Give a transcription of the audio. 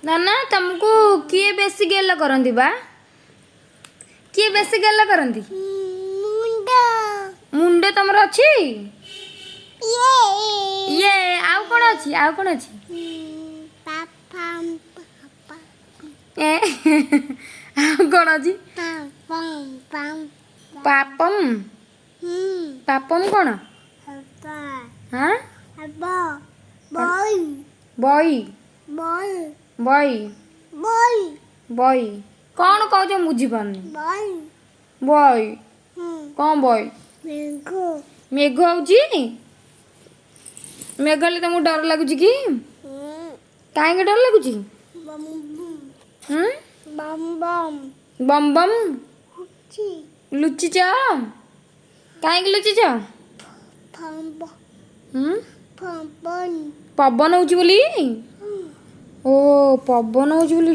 ना ना तुमको किए बेसी गेल करंती बा किए बेसी गेल करंती मुंडा मुंडे तुमर अछि ये ये आउ कोन अछि पापा पापा ए आउ कोन अछि पम पम पापम पापम कोन पापा हां पापा बॉय बई बॉय बई बॉय बई कौन कहू जो बुझी पानी बॉय बई कौन बई मेघो मेघ होउची मेघ हेले तुमको डर लगुची कि काहे डर लगुची बम हम्म बम बम बम बम हुची लुचिच काहे लुचिच फम हम्म फम बन पवन होउची बोली ओ पवन होउची बोली